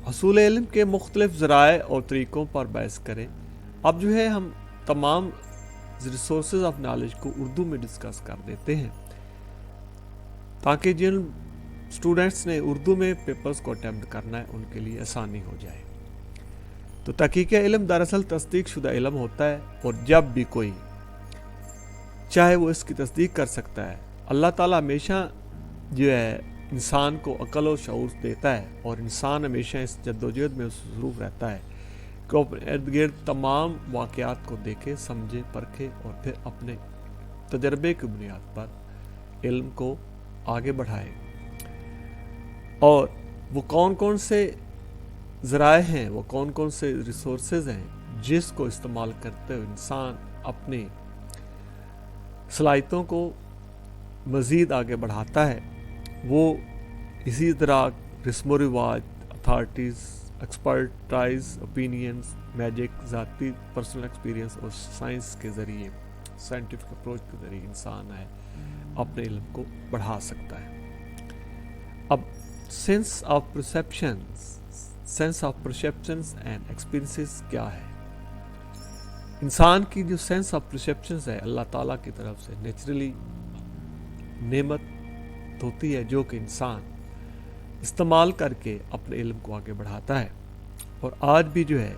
حصول علم کے مختلف ذرائع اور طریقوں پر بحث کریں۔ اب جو ہے ہم تمام ریسورسز آف نالج کو اردو میں ڈسکس کر دیتے ہیں تاکہ جن اسٹوڈنٹس نے اردو میں پیپرز کو اٹیمپٹ کرنا ہے ان کے لیے آسانی ہو جائے۔ تو تحقیق علم دراصل تصدیق شدہ علم ہوتا ہے، اور جب بھی کوئی چاہے وہ اس کی تصدیق کر سکتا ہے۔ اللہ تعالیٰ ہمیشہ جو ہے انسان کو عقل و شعور دیتا ہے، اور انسان ہمیشہ اس جدوجہد میں مصروف رہتا ہے کہ وہ اپنے ارد گرد تمام واقعات کو دیکھے، سمجھے، پرکھے اور پھر اپنے تجربے کی بنیاد پر علم کو آگے بڑھائے۔ اور وہ کون کون سے ذرائع ہیں، وہ کون کون سے ریسورسز ہیں جس کو استعمال کرتے ہوئے انسان اپنی صلاحیتوں کو مزید آگے بڑھاتا ہے، وہ اسی طرح رسم و رواج، اتھارٹیز، ایکسپرٹائز، اوپینینز، میجک، ذاتی پرسنل ایکسپیرینس اور سائنس کے ذریعے، سائنٹیفک اپروچ کے ذریعے انسان ہے اپنے علم کو بڑھا سکتا ہے۔ اب sense of perceptions and experiences کیا ہے؟ انسان کی جو سینس آف پرسیپشنز ہے اللہ تعالیٰ کی طرف سے نیچرلی نعمت ہوتی ہے، جو کہ انسان استعمال کر کے اپنے علم کو آگے بڑھاتا ہے۔ اور آج بھی جو ہے،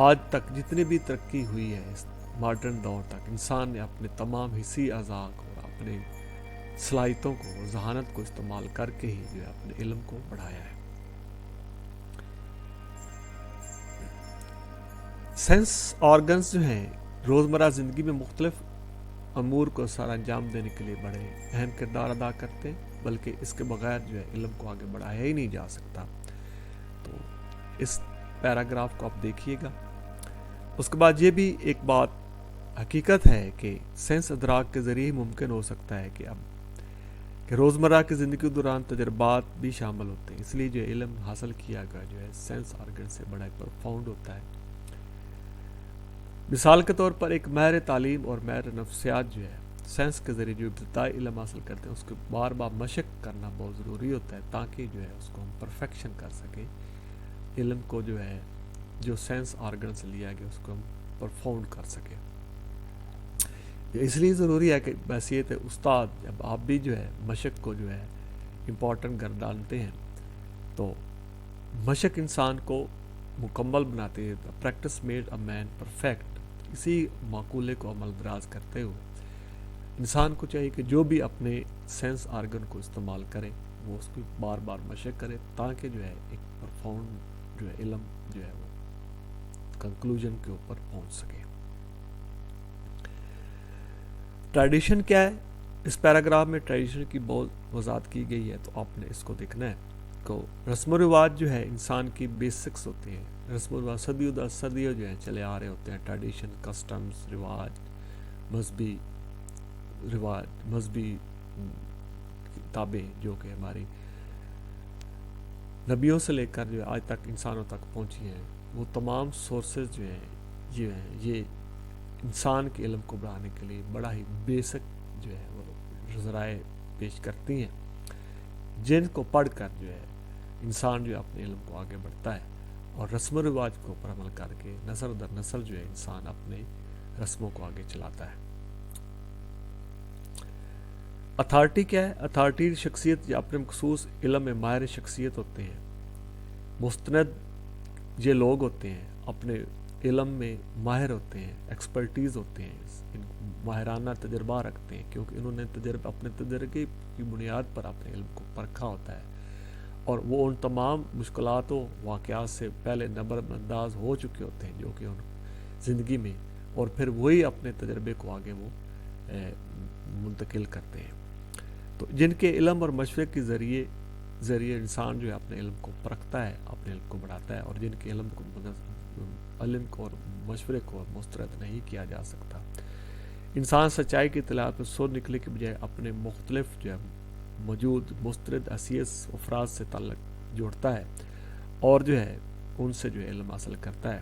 آج تک جتنی بھی ترقی ہوئی ہے اس ماڈرن دور تک، انسان نے اپنے تمام حسی اعضاء کو اور اپنے صلاحیتوں کو اور ذہانت کو استعمال کر کے ہی جو ہے اپنے علم کو بڑھایا ہے۔ سینس آرگنز جو ہیں روزمرہ زندگی میں مختلف امور کو سر انجام دینے کے لیے بڑے اہم کردار ادا کرتے ہیں، بلکہ اس کے بغیر جو ہے علم کو آگے بڑھایا ہی نہیں جا سکتا۔ تو اس پیراگراف کو آپ دیکھیے گا۔ اس کے بعد یہ بھی ایک بات حقیقت ہے کہ سینس ادراک کے ذریعے ہی ممکن ہو سکتا ہے کہ روزمرہ کی زندگی کے دوران تجربات بھی شامل ہوتے ہیں، اس لیے جو علم حاصل کیا گیا جو ہے سینس آرگن سے بڑا پروفاؤنڈ ہوتا ہے۔ مثال کے طور پر ایک ماہر تعلیم اور ماہر نفسیات جو ہے سائنس کے ذریعے جو ابتدائی علم حاصل کرتے ہیں اس کو بار بار مشق کرنا بہت ضروری ہوتا ہے تاکہ جو ہے اس کو ہم پرفیکشن کر سکیں، علم کو جو ہے جو سینس آرگن سے لیا گیا اس کو ہم پرفاؤنڈ کر سکیں۔ اس لیے ضروری ہے کہ بحیثیت استاد جب آپ بھی جو ہے مشق کو جو ہے امپورٹنٹ کر ڈالتے ہیں تو مشق انسان کو مکمل بناتے ہیں۔ Practice made a man perfect, اسی مقولے کو عمل دراز کرتے ہوئے انسان کو چاہیے کہ جو بھی اپنے سینس آرگن کو استعمال کرے وہ اس کی بار بار مشق کرے تاکہ جو ہے ایک پرفاؤنڈ جو ہے علم جو ہے وہ کنکلوژن کے اوپر پہنچ سکے۔ ٹریڈیشن کیا ہے؟ اس پیراگراف میں ٹریڈیشن کی بہت وضاحت کی گئی ہے، تو آپ نے اس کو دیکھنا ہے۔ کو رسم و رواج جو ہے انسان کی بیسکس ہوتے ہیں، رسم و رواج صدیوں جو ہیں چلے آ رہے ہوتے ہیں، ٹریڈیشن، کسٹمز، مذہبی کتابیں جو کہ ہماری نبیوں سے لے کر جو ہے آج تک انسانوں تک پہنچی ہیں، وہ تمام سورسز جو ہیں یہ انسان کے علم کو بڑھانے کے لیے بڑا ہی بیسک جو ہے وہ ذرائع پیش کرتی ہیں، جن کو پڑھ کر جو ہے انسان جو ہے اپنے علم کو آگے بڑھتا ہے اور رسم و رواج کو پر عمل کر کے نسل در نسل جو ہے انسان اپنے رسموں کو آگے چلاتا ہے۔ اتھارٹی کیا ہے؟ اتھارٹی شخصیت یا اپنے مخصوص علم میں ماہر شخصیت ہوتے ہیں، مستند یہ لوگ ہوتے ہیں، اپنے علم میں ماہر ہوتے ہیں، ایکسپرٹیز ہوتے ہیں، ماہرانہ تجربہ رکھتے ہیں کیونکہ انہوں نے اپنے تجربے کی بنیاد پر اپنے علم کو پرکھا ہوتا ہے اور وہ ان تمام مشکلات و واقعات سے پہلے نظر انداز ہو چکے ہوتے ہیں جو کہ ان زندگی میں، اور پھر وہی اپنے تجربے کو آگے وہ منتقل کرتے ہیں۔ تو جن کے علم اور مشورے کے ذریعے انسان جو ہے اپنے علم کو پرکھتا ہے، اپنے علم کو بڑھاتا ہے، اور جن کے علم کو اور مشورے کو مسترد نہیں کیا جا سکتا۔ انسان سچائی کی اطلاعات میں سو نکلے کے بجائے اپنے مختلف جو ہے موجود مسترد حیثیت افراد سے تعلق جوڑتا ہے اور جو ہے ان سے جو ہے علم حاصل کرتا ہے۔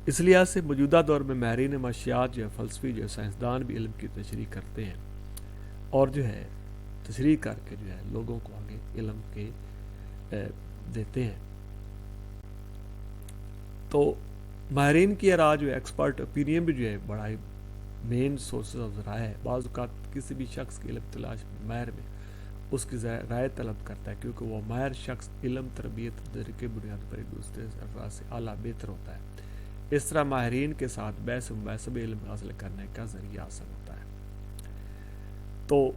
اس لحاظ سے موجودہ دور میں ماہرین معاشیات جو ہے فلسفی جو ہے سائنسدان بھی علم کی تشریح کرتے ہیں اور جو ہے تشریح کر کے جو ہے لوگوں کو آگے علم کے دیتے ہیں۔ تو ماہرین کی رائے جو ہے ایکسپرٹ اوپینین بھی جو ہے بڑا ہی مین سورسز آف رائے ہے. بعض اوقات کسی بھی شخص کی علم تلاش ماہر میں اس کی رائے طلب کرتا ہے کیونکہ وہ ماہر شخص علم تربیت تجربے کی بنیاد پر ایک دوسرے افراد سے اعلیٰ بہتر ہوتا ہے. اس طرح ماہرین کے ساتھ بحث و مباحثہ بھی علم حاصل کرنے کا ذریعہ حاصل ہوتا ہے. تو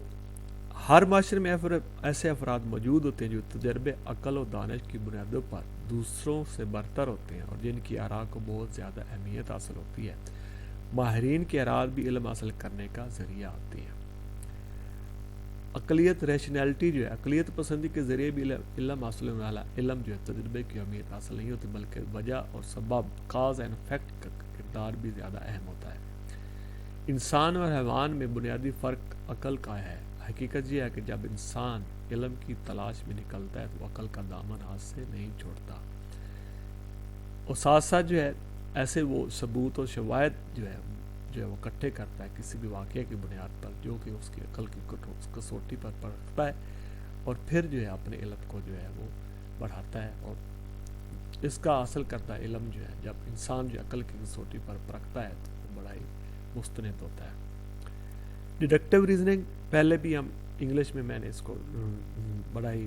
ہر معاشرے میں ایسے افراد موجود ہوتے ہیں جو تجربے عقل و دانش کی بنیادوں پر دوسروں سے برتر ہوتے ہیں اور جن کی آراء کو بہت زیادہ اہمیت حاصل ہوتی ہے. ماہرین کی آراء بھی علم حاصل کرنے کا ذریعہ ہوتی ہیں. اقلیت ریشنالٹی جو ہے اقلیت پسندی کے ذریعے بھی علم حاصل ہونے والا علم جو ہے تجربے کی اہمیت حاصل نہیں ہوتی بلکہ وجہ اور سبب کاز اینڈ افیکٹ کا کردار بھی زیادہ اہم ہوتا ہے. انسان اور حیوان میں بنیادی فرق عقل کا ہے. حقیقت یہ ہے کہ جب انسان علم کی تلاش میں نکلتا ہے تو عقل کا دامن ہاتھ سے نہیں چھوڑتا اور ساتھ ساتھ جو ہے ایسے وہ ثبوت و شواہد جو ہے وہ اکٹھے کرتا ہے کسی بھی واقعے کی بنیاد پر جو کہ اس کی عقل کی کسوٹی پر پرکھتا ہے اور پھر جو ہے اپنے علم کو جو ہے وہ بڑھاتا ہے اور اس کا حاصل کرتا علم جو ہے جب انسان جو عقل کی کسوٹی پر پرکھتا ہے تو وہ بڑا ہی مستند ہوتا ہے. ڈیڈکٹیو ریزننگ پہلے بھی ہم انگلش میں نے اس کو بڑا ہی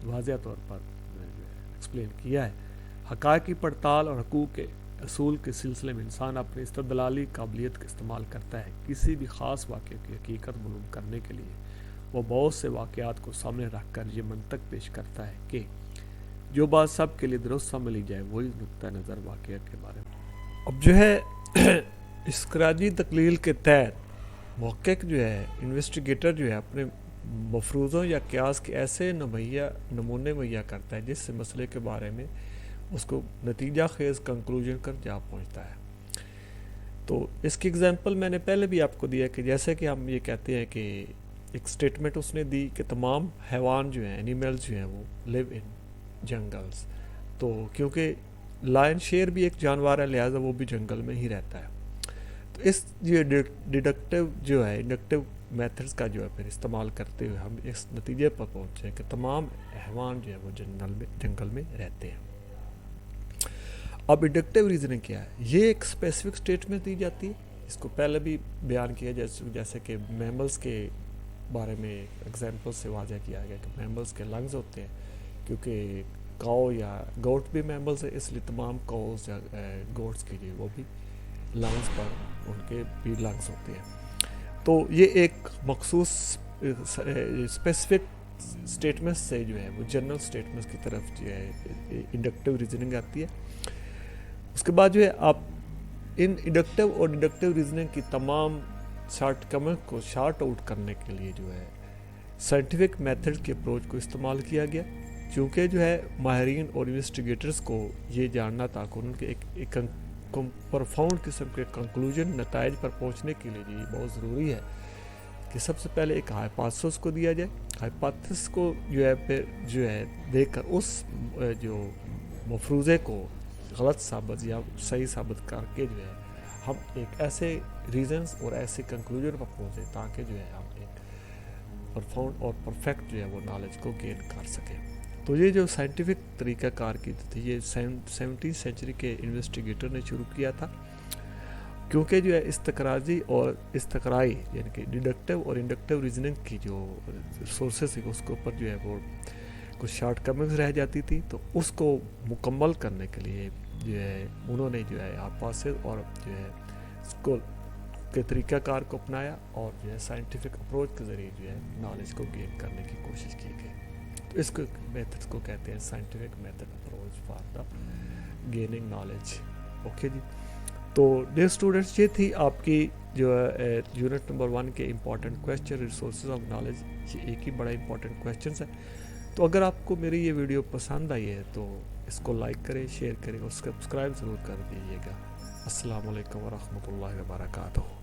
واضح طور پر ایکسپلین کیا ہے. حقائق کی پڑتال اور حقوق کے اصول کے سلسلے میں انسان اپنی استدلالی قابلیت کا استعمال کرتا ہے. کسی بھی خاص واقعے کی حقیقت معلوم کرنے کے لیے وہ بہت سے واقعات کو سامنے رکھ کر یہ منطق پیش کرتا ہے کہ جو بات سب کے لیے درست سمجھ جائے وہی نقطہ نظر واقعہ کے بارے میں. اب جو ہے اسکراجی تقلیل کے تحت محقق جو ہے انویسٹیگیٹر جو ہے اپنے مفروضوں یا قیاس کے ایسے نمونے مہیا کرتا ہے جس سے مسئلے کے بارے میں اس کو نتیجہ خیز کنکلوژن کر جا پہنچتا ہے. تو اس کی اگزامپل میں نے پہلے بھی آپ کو دیا کہ جیسے کہ ہم یہ کہتے ہیں کہ ایک سٹیٹمنٹ اس نے دی کہ تمام حیوان جو ہیں اینیملز جو ہیں وہ لیو ان جنگلز. تو کیونکہ لائن شیر بھی ایک جانور ہے لہٰذا وہ بھی جنگل میں ہی رہتا ہے. تو اس ڈیڈکٹیو جو ہے انڈکٹیو میتھڈز کا جو ہے پھر استعمال کرتے ہوئے ہم اس نتیجے پر پہنچے کہ تمام حیوان جو ہے وہ جنگل میں رہتے ہیں. اب انڈکٹیو ریزننگ کیا ہے؟ یہ ایک اسپیسیفک اسٹیٹمنٹ دی جاتی ہے. اس کو پہلے بھی بیان کیا جیسے کہ میملز کے بارے میں ایگزامپل سے واضح کیا گیا کہ میملز کے لنگز ہوتے ہیں کیونکہ کاؤ یا گوٹ بھی میملز ہے اس لیے تمام کاؤز یا گوٹس کے لیے وہ بھی لنگز پر ان کے بھی لنگز ہوتے ہیں. تو یہ ایک مخصوص اسپیسیفک اسٹیٹمنٹ سے جو ہے وہ جنرل اسٹیٹمنٹس کی طرف جو ہے انڈکٹیو ریزننگ آتی ہے. اس کے بعد جو ہے آپ ان انڈکٹیو اور ڈیڈکٹیو ریزننگ کی تمام شارٹ کمنگ کو شارٹ آؤٹ کرنے کے لیے جو ہے سائنٹیفک میتھڈ کے اپروچ کو استعمال کیا گیا چونکہ جو ہے ماہرین اور انویسٹیگیٹرز کو یہ جاننا تھا کہ ان کے ایک پرفاؤنڈ قسم کے کنکلوژن نتائج پر پہنچنے کے لیے یہ بہت ضروری ہے کہ سب سے پہلے ایک ہائپوتھیسس کو دیا جائے. ہائپوتھیسس کو جو ہے پھر جو ہے دیکھ کر اس جو مفروضے کو غلط ثابت یا صحیح ثابت کر کے جو ہے ہم ایک ایسے ریزنز اور ایسے کنکلوژن پر پہنچے تاکہ جو ہے ہم ایک پرفاؤنڈ اور پرفیکٹ جو ہے وہ نالج کو گین کر سکیں. تو یہ جو سائنٹیفک طریقہ کار کی تھی یہ 17ویں سینچری کے انویسٹیگیٹر نے شروع کیا تھا کیونکہ جو ہے استقراضی اور استقرائی یعنی کہ ڈیڈکٹیو اور انڈکٹیو ریزننگ کی جو سورسز تھی اس کے اوپر جو ہے وہ کچھ شارٹ کمنگز رہ جاتی تھی. تو اس کو مکمل کرنے کے لیے جو ہے انہوں نے جو ہے ہائپوتھیسس اور جو ہے اس کو کے طریقہ کار کو اپنایا اور جو ہے سائنٹیفک اپروچ کے ذریعے جو ہے نالج کو گین کرنے کی کوشش کی گئی. تو اس کو میتھڈ کو کہتے ہیں scientific method approach for the gaining knowledge. Okay جی. تو ڈیئر اسٹوڈنٹس یہ تھی آپ کی جو ہے یونٹ نمبر 1 کے important question resources of knowledge. یہ ایک ہی بڑا امپورٹنٹ کویسچنس ہے. تو اگر آپ کو میری یہ ویڈیو پسند آئی ہے تو اس کو لائک کریں شیئر کریں اور سبسکرائب ضرور کر دیجیے گا. السلام علیکم ورحمۃ اللہ وبرکاتہ.